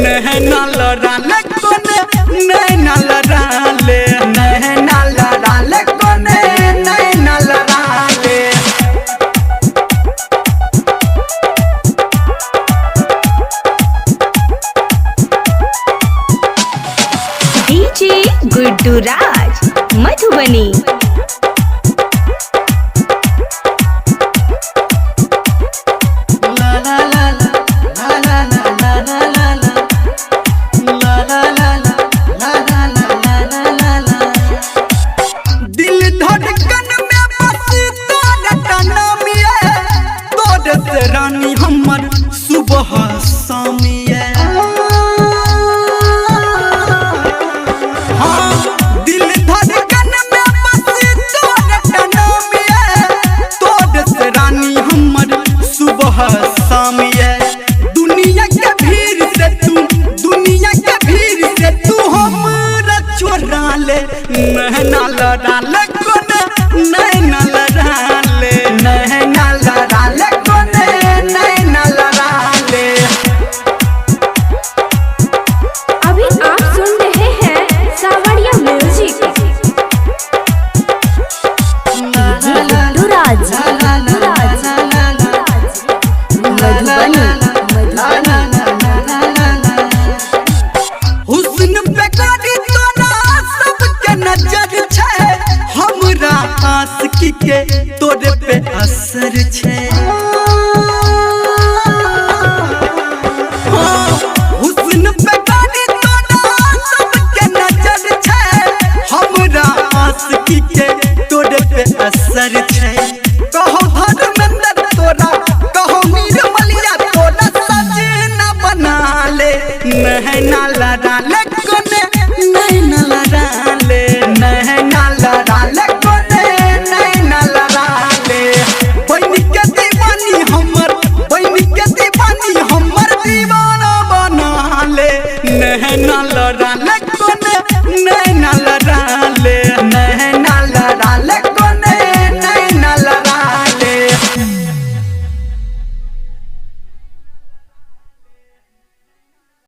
नैना लड़ा ले कोने नैना लड़ा ले नैना लड़ा ले कोने नैना लड़ा ले। डीजे गुड्डू राज मधुबनी। रानी हमर सुबह शामिया हाँ दिल धड़कन में बसी तोरे नामिया तोरे से रानी हमर सुबह शामिया। दुनिया के भीड़ से तू हमरा चोरा ले नैना लड़ा ले कोने नैना लड़ा ले नैना लड़ा ले हुस्न पे गाड़ी तोरा सबके नजर छे हमरा आशिकी के तोरे पे असर छे। हुस्न पे गाड़ी तोरा सबके नजर छे हमरा आशिकी के तोरे पे असर छे। कहो धर्मेंद्र तोरा कहो नीरमलिया तोरा सजना बना ले नैना लड़ा ले कोने नैना लड़ा ले नैना लड़ा ले कोने नैना लड़ा ले। बनी के दीवानी हमर दीवाना बना ले नैना लड़ा ले।